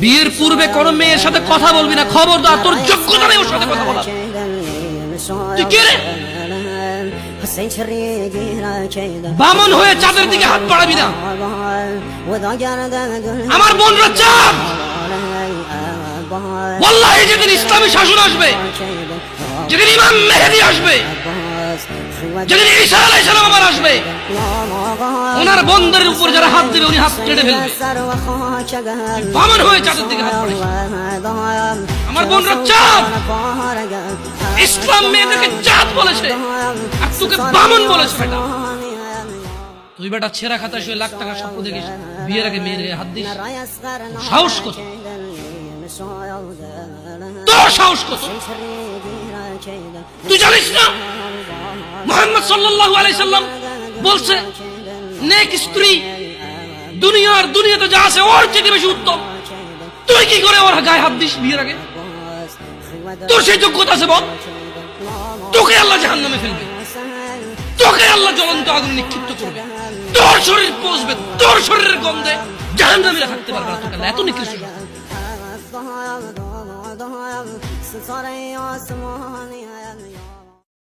বিয়ের পূর্বে কোন মেয়ের সাথে কথা বলবি না, খবরদার, তোর যোগ্যতা নেই ওর সাথে কথা বলার। তুই কে রে? বামন হয়ে চাঁদের দিকে হাত বাড়াবি না। আমার বোনরা চাঁদ। ওয়াল্লাহি যেদিন ইসলামী শাসন আসবে, যেদিন ইমাম মেহেদী আসবে, যেদিন ঈসা আলাইহিস সালাম আবার আসবে, ওনার বন্ধের উপর যারা হাত দেবে উনি হাত কেটে ফেলবে। বামন হয়ে চাঁদের দিকে হাত বাড়াবি। আমার বোনরা চাঁদ। ইসলাম মেয়েদেরকে চাঁদ বলেছে আর তোকে বামন বলেছে। বেটা তুই বেটা ছেঁড়া খাতায় শুয়ে লাখ টাকা স্বপ্ন দেখিস, বিয়ের আগে মেয়ের গায়ে হাত দিস। সাহস কত তোর? সাহস কত? তুই জানিস না মুহাম্মদ সাল্লাল্লাহু আলাইহি সাল্লাম বলছে নেক স্ত্রী দুনিয়াতে যা আছে ওর চেয়ে বেশি উত্তম। তুই কি করে ওর গায়ে হাত দিস বিয়ের আগে? তোর সেই যোগ্যতা আছে বল? তোকে আল্লাহ জাহান্নামে ফেলবে, তোকে আল্লাহ জ্বলন্ত আগুনে নিক্ষিপ্ত করবে, তোর শরীর পচবে, তোর শরীরের গন্ধে জাহান্নামীরা থাকতে পারবে না। তোকে আল্লাহ এত নিকৃষ্ট